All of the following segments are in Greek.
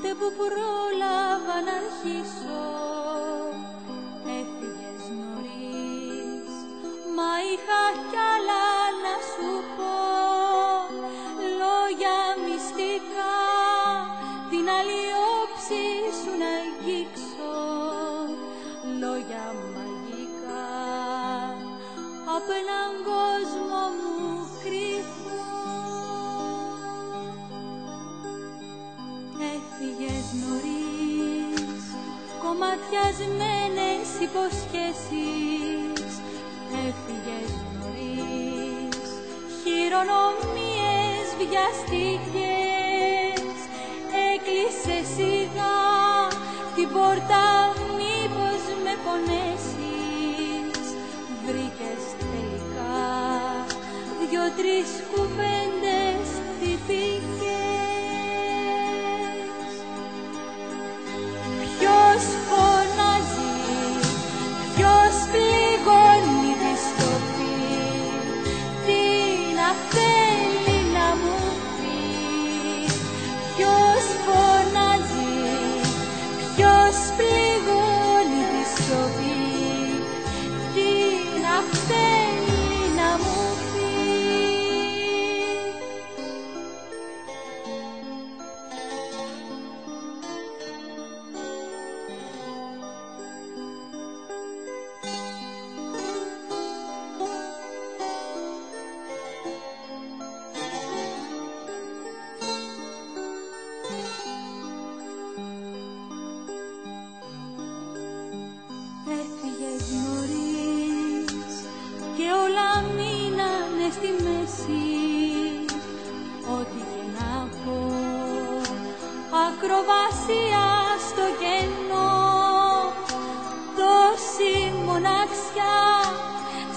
ούτε που πρόλαβα να αρχίσω. Έφυγες νωρίς, μα είχα κι άλλα να σου πω. Λόγια μυστικά, την άλλη όψη σου να αγγίξω. Λόγια μαγικά, απ' έναν κόσμο μου κρυφό. Έφυγες νωρίς, κομματιασμένες υποσχέσεις. Έφυγες νωρίς, χειρονομίες βιαστικές. Έκλεισε σιγά την πόρτα, μήπως με πονέσεις. Βρήκες τελικά δυο-τρεις κουβέντες τυπικές. Ποιος φωνάζει, ποιος πληγώνει τη σιωπή, τι να θέλει να μου πει. Ποιος φωνάζει, ποιος πληγώνει τη σιωπή, τι να θέλει να μου πει. Έφυγες νωρίς και όλα μείνανε στη μέση. Ό,τι και να πω, ακροβασία στο κενό. Τόση μοναξιά,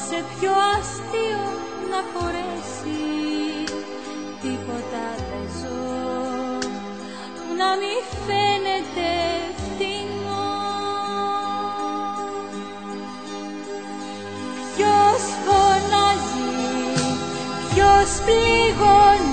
σε ποιο αστείο να χωρέσει. Τίποτα δεν ζω που να μη φαίνεται φθηνό. Ποιος φωνάζει, ποιος πληγώνει